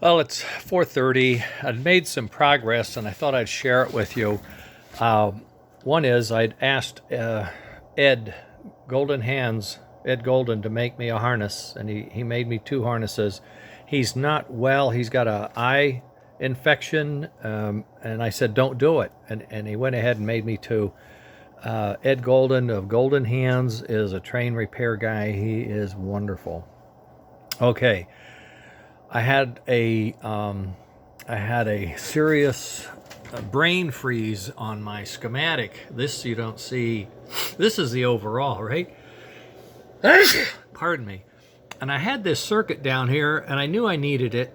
Well, it's 4:30. I'd made some progress, and I thought I'd share it with you. Uh, One is I'd asked Ed Golden Hands, Ed Golden, to make me a harness, and he made me two harnesses. He's not well. He's got a eye infection, and I said, don't do it. And he went ahead and made me two. Ed Golden of Golden Hands is a train repair guy. He is wonderful. Okay, I had a serious brain freeze on my schematic. This you don't see. This is the overall, right? Pardon me. And I had this circuit down here, and I knew I needed it,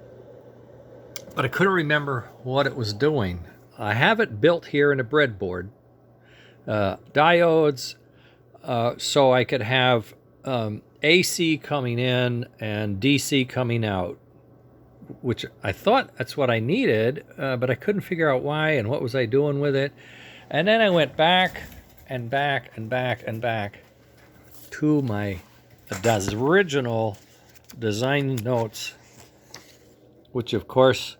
but I couldn't remember what it was doing. I have it built here in a breadboard. Diodes, so I could have AC coming in and DC coming out, which I thought that's what I needed, but I couldn't figure out why and what was I doing with it. And then I went back and back and back and back to my original design notes, which of course,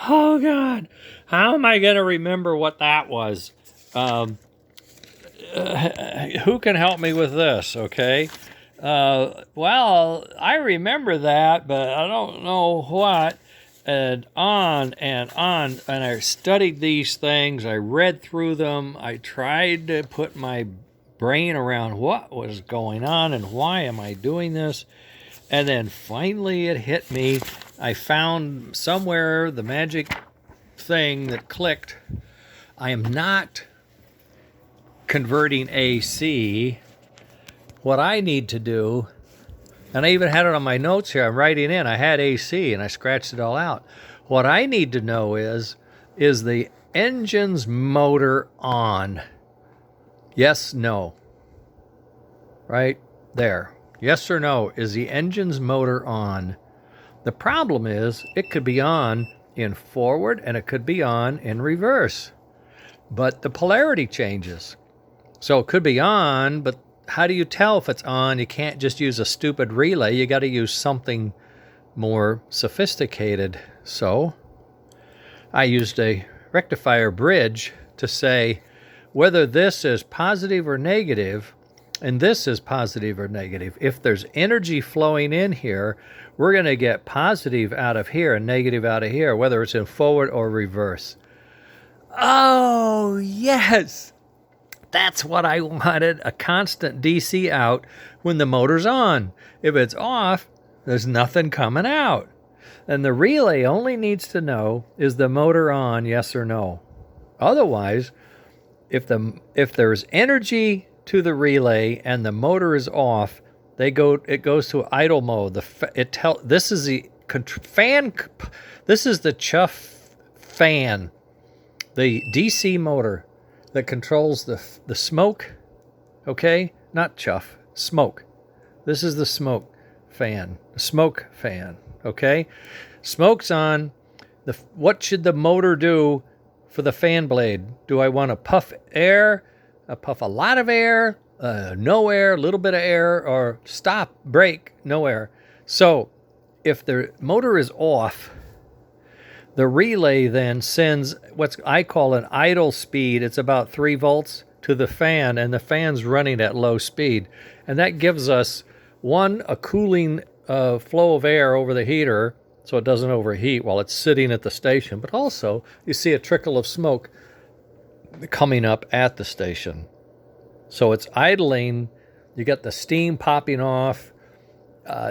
oh God, how am I going to remember what that was? Who can help me with this, okay? Well, I remember that, but I don't know what. And on and on. And I studied these things. I read through them. I tried to put my brain around what was going on and why am I doing this. And then finally it hit me. I found somewhere the magic thing that clicked. I am not converting AC. What I need to do, and I even had it on my notes here, I'm writing in, I had AC and I scratched it all out. What I need to know is the engine's motor on? Yes, no. Right there. Yes or no, is the engine's motor on? The problem is it could be on in forward and it could be on in reverse. But the polarity changes. So it could be on, but how do you tell if it's on? You can't just use a stupid relay. You got to use something more sophisticated. So I used a rectifier bridge to say whether this is positive or negative, and this is positive or negative. If there's energy flowing in here, we're going to get positive out of here and negative out of here, whether it's in forward or reverse. Oh, yes. That's what I wanted, a constant DC out when the motor's on. If it's off, there's nothing coming out. And the relay only needs to know, is the motor on, yes or no? Otherwise, if there's energy to the relay and the motor is off, it goes to idle mode. This is the fan. This is the chuff fan, the DC motor that controls the smoke, okay? Not chuff, smoke. This is the smoke fan, okay? Smoke's on. What should the motor do for the fan blade? Do I want to puff air, puff a lot of air, no air, a little bit of air, or stop, brake, no air? So if the motor is off, the relay then sends what I call an idle speed. It's about 3 volts to the fan, and the fan's running at low speed. And that gives us, one, a cooling flow of air over the heater so it doesn't overheat while it's sitting at the station. But also, you see a trickle of smoke coming up at the station. So it's idling. You get the steam popping off.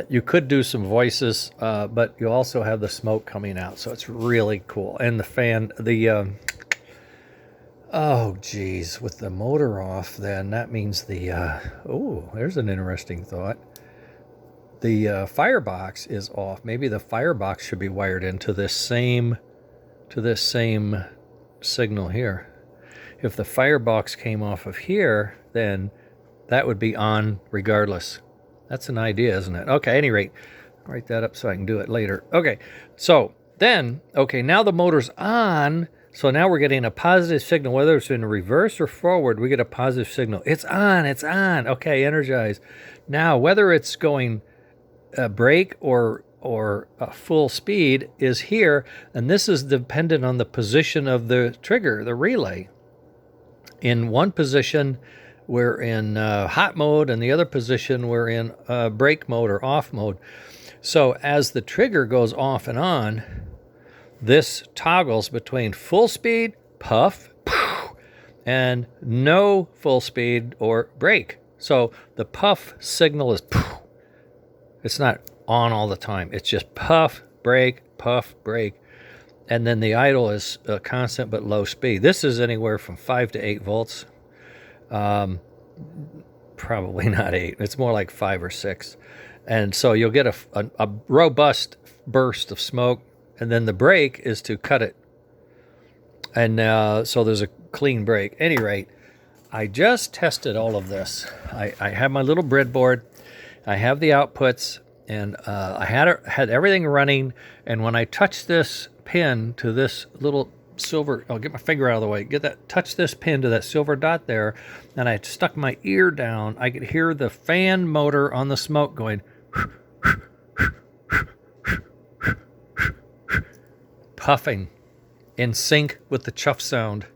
You could do some voices, but you also have the smoke coming out, so it's really cool. And the fan, oh geez, with the motor off, then that means there's an interesting thought. The firebox is off. Maybe the firebox should be wired into this same signal here. If the firebox came off of here, then that would be on regardless. That's an idea, isn't it? Okay, at any rate, I'll write that up so I can do it later. Okay, so then, now the motor's on, so now we're getting a positive signal. Whether it's in reverse or forward, we get a positive signal. It's on. Okay, energize. Now, whether it's going brake or or full speed is here, and this is dependent on the position of the trigger, the relay. In one position, we're in hot mode, and the other position, we're in brake mode or off mode. So as the trigger goes off and on, this toggles between full speed, puff, and no full speed or brake. So the puff signal is, it's not on all the time. It's just puff, brake, and then the idle is constant but low speed. This is anywhere from 5 to 8 volts. Probably not 8. It's more like 5 or 6. And so you'll get a robust burst of smoke, and then the brake is to cut it. And so there's a clean brake. At any rate, I just tested all of this. I have my little breadboard. I have the outputs, and I had everything running. And when I touched this pin to this little silver, I'll get my finger out of the way, touch this pin to that silver dot there, and I stuck my ear down, I could hear the fan motor on the smoke going puffing in sync with the chuff sound.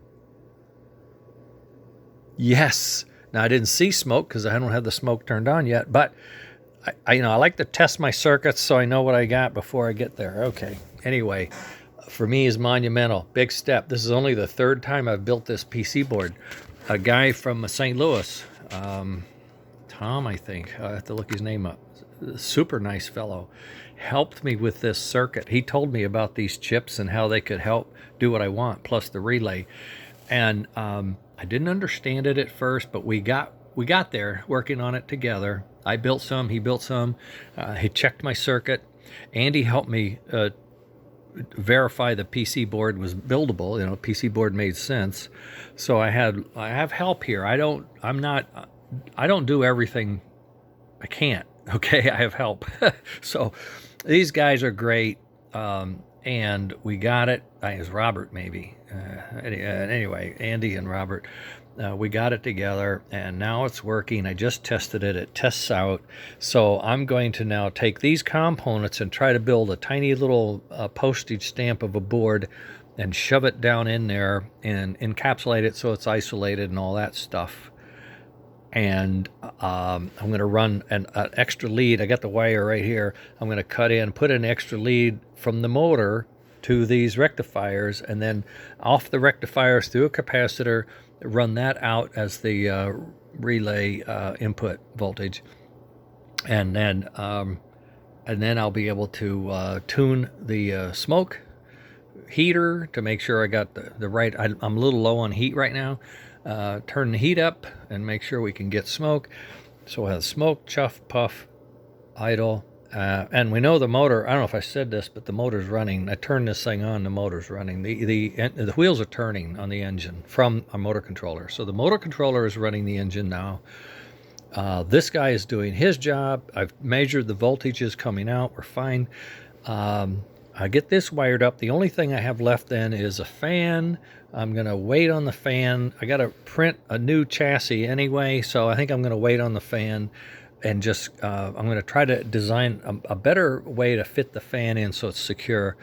Yes. Now I didn't see smoke because I don't have the smoke turned on yet, but I like to test my circuits so I know what I got before I get there. Okay. Anyway, for me is monumental. Big step. This is only the third time I've built this PC board. A guy from St. Louis, Tom, I think, I have to look his name up. Super nice fellow. Helped me with this circuit. He told me about these chips and how they could help do what I want, plus the relay. And I didn't understand it at first, but we got there working on it together. I built some, he built some. He checked my circuit. Andy helped me verify the PC board was buildable. PC board made sense. So I have help here. I don't do everything. I can't. Okay, I have help. So these guys are great. And we got it. I think it was Robert, maybe. Anyway, Andy and Robert, we got it together, and now it's working. I just tested it. It tests out. So I'm going to now take these components and try to build a tiny little postage stamp of a board and shove it down in there and encapsulate it so it's isolated and all that stuff. And I'm going to run an extra lead. I got the wire right here. I'm going to put an extra lead from the motor to these rectifiers, and then off the rectifiers through a capacitor, run that out as the relay input voltage, and then I'll be able to tune the smoke heater to make sure I got the right. I'm a little low on heat right now. Turn the heat up and make sure we can get smoke. So we'll have smoke, chuff, puff, idle, and we know the motor. I don't know if I said this, but the motor's running. I turned this thing on, the motor's running. The wheels are turning on the engine from a motor controller. So the motor controller is running the engine now. This guy is doing his job. I've measured the voltages coming out. We're fine. I get this wired up. The only thing I have left then is a fan. I'm going to wait on the fan. I got to print a new chassis anyway, so I think I'm going to wait on the fan and just I'm going to try to design a better way to fit the fan in so it's secure.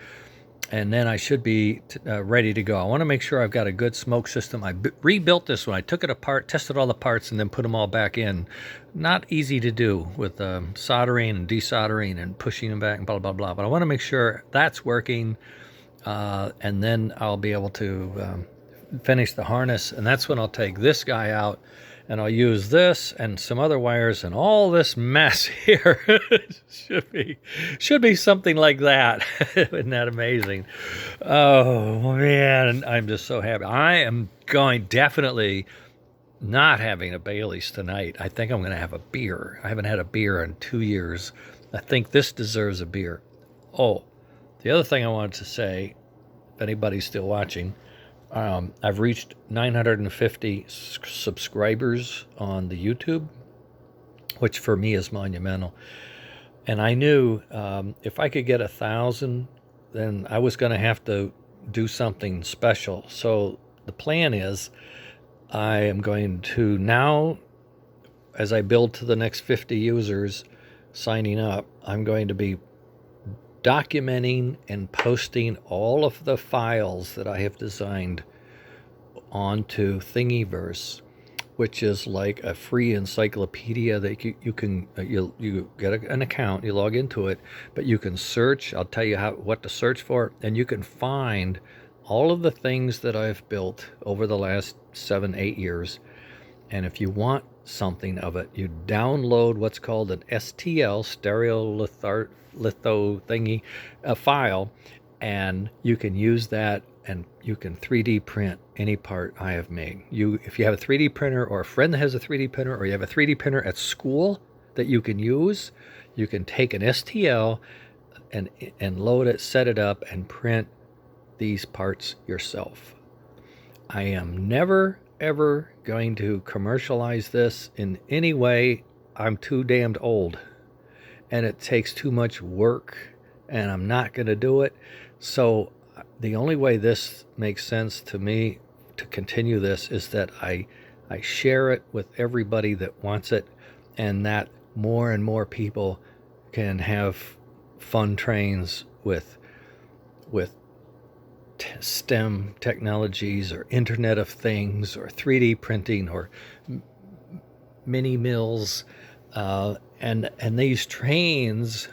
And then I should be ready to go. I want to make sure I've got a good smoke system. I rebuilt this one. I took it apart, tested all the parts, and then put them all back in. Not easy to do with soldering and desoldering and pushing them back and blah, blah, blah. But I want to make sure that's working, and then I'll be able to finish the harness. And that's when I'll take this guy out, and I'll use this and some other wires, and all this mess here should be something like that. Isn't that amazing? Oh man, I'm just so happy. I am definitely not having a Bailey's tonight. I think I'm going to have a beer. I haven't had a beer in 2 years. I think this deserves a beer. Oh, the other thing I wanted to say, if anybody's still watching, I've reached 950 subscribers on the YouTube, which for me is monumental. And I knew if I could get 1,000, then I was going to have to do something special. So the plan is I am going to now, as I build to the next 50 users signing up, I'm going to be documenting and posting all of the files that I have designed onto Thingiverse, which is like a free encyclopedia that you can you get an account, you log into it, but you can search. I'll tell you what to search for, and you can find all of the things that I've built over the last 7-8 years. And if you want something of it, you download what's called an STL, stereolitho thingy, a file, and you can use that, and you can 3D print any part I have made. If you have a 3D printer, or a friend that has a 3D printer, or you have a 3D printer at school that you can use, you can take an STL and load it, set it up, and print these parts yourself. I am never ever going to commercialize this in any way. I'm too damned old, and it takes too much work, and I'm not going to do it. So the only way this makes sense to me to continue this is that I share it with everybody that wants it, and that more and more people can have fun trains with STEM technologies, or Internet of Things, or 3D printing, or mini mills, and these trains,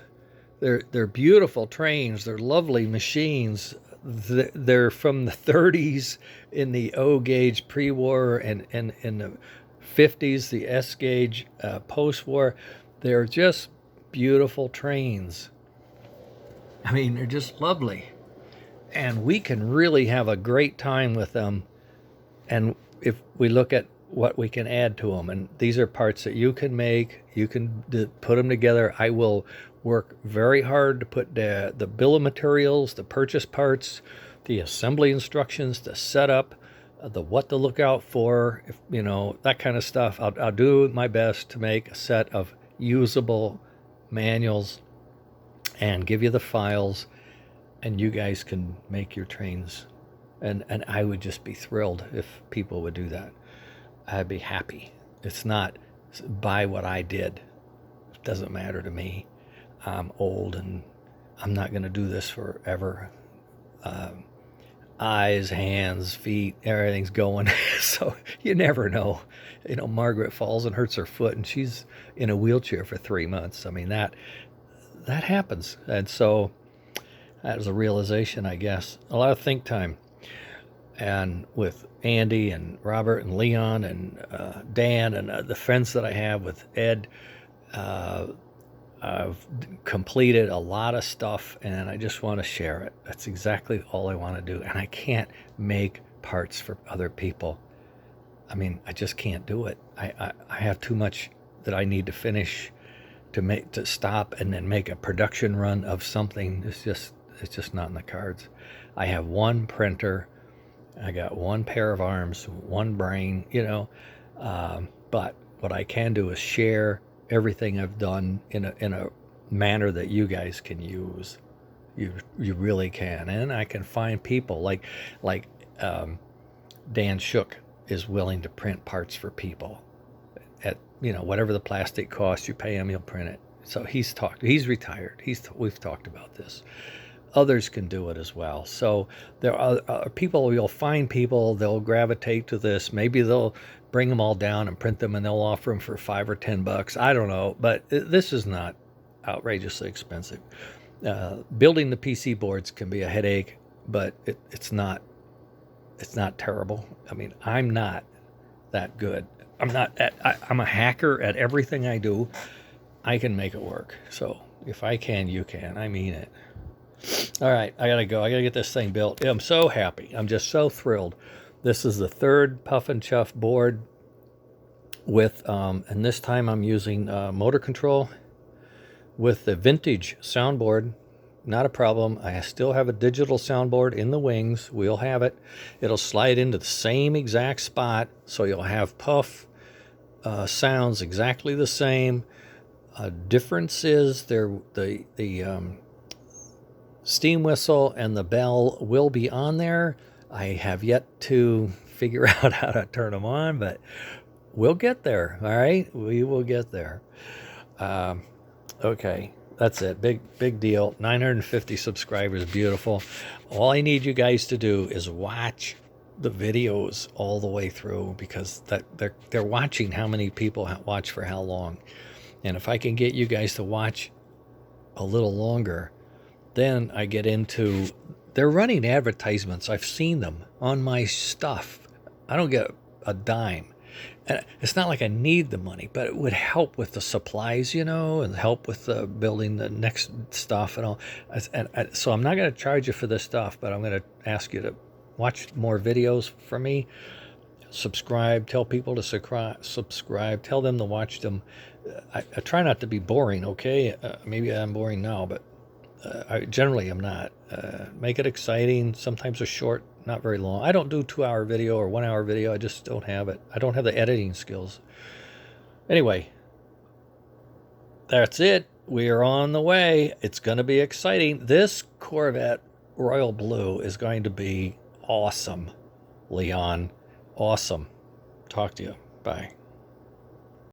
they're beautiful trains. They're lovely machines. They're from the 30s in the O gauge pre-war, and in the 50s the S gauge post-war. They're just beautiful trains. I mean, they're just lovely. And we can really have a great time with them. And if we look at what we can add to them, and these are parts that you can make, you can put them together. I will work very hard to put the bill of materials, the purchase parts, the assembly instructions, the setup, the what to look out for, if, that kind of stuff. I'll do my best to make a set of usable manuals and give you the files, and you guys can make your trains. And I would just be thrilled if people would do that. I'd be happy. It's not buy what I did. It doesn't matter to me. I'm old, and I'm not going to do this forever. Eyes, hands, feet, everything's going. So you never know. Margaret falls and hurts her foot, and she's in a wheelchair for 3 months. I mean, that happens. And so that was a realization, I guess. A lot of think time. And with Andy and Robert and Leon and Dan and the friends that I have with Ed, I've completed a lot of stuff, and I just want to share it. That's exactly all I want to do. And I can't make parts for other people. I mean, I just can't do it. I have too much that I need to finish to stop and then make a production run of something. It's just not in the cards. I have one printer. I got one pair of arms, one brain, but what I can do is share everything I've done in a manner that you guys can use. You really can. And I can find people like Dan Shook is willing to print parts for people at whatever the plastic costs. You pay him, he'll print it. So he's retired. We've talked about this. Others can do it as well. So there are people, you'll find people, they'll gravitate to this. Maybe they'll bring them all down and print them, and they'll offer them for $5 or $10. I don't know, but this is not outrageously expensive. Building the PC boards can be a headache, but it's not terrible. I mean, I'm not that good. I'm a hacker at everything I do. I can make it work. So if I can, you can. I mean it. All right, I gotta go. I gotta get this thing built. I'm so happy. I'm just so thrilled. This is the third Puff and Chuff board with, and this time I'm using motor control with the vintage soundboard. Not a problem. I still have a digital soundboard in the wings. We'll have it. It'll slide into the same exact spot, so you'll have Puff sounds exactly the same. Difference is the steam whistle and the bell will be on there. I have yet to figure out how to turn them on, but we'll get there. All right, we will get there. Okay, That's it. Big deal. 950 subscribers. Beautiful. All I need you guys to do is watch the videos all the way through, because they're watching how many people watch for how long. And if I can get you guys to watch a little longer, then I get into, they're running advertisements. I've seen them on my stuff. I don't get a dime. And it's not like I need the money, but it would help with the supplies, and help with building the next stuff and all. So I'm not going to charge you for this stuff, but I'm going to ask you to watch more videos from me. Subscribe. Tell people to subscribe. Tell them to watch them. I try not to be boring, okay? Maybe I'm boring now, but I generally am not. Make it exciting. Sometimes a short, not very long. I don't do 2-hour video or 1-hour video. I just don't have it. I don't have the editing skills. Anyway, that's it. We are on the way. It's going to be exciting. This Corvette Royal Blue is going to be awesome, Leon. Awesome. Talk to you. Bye.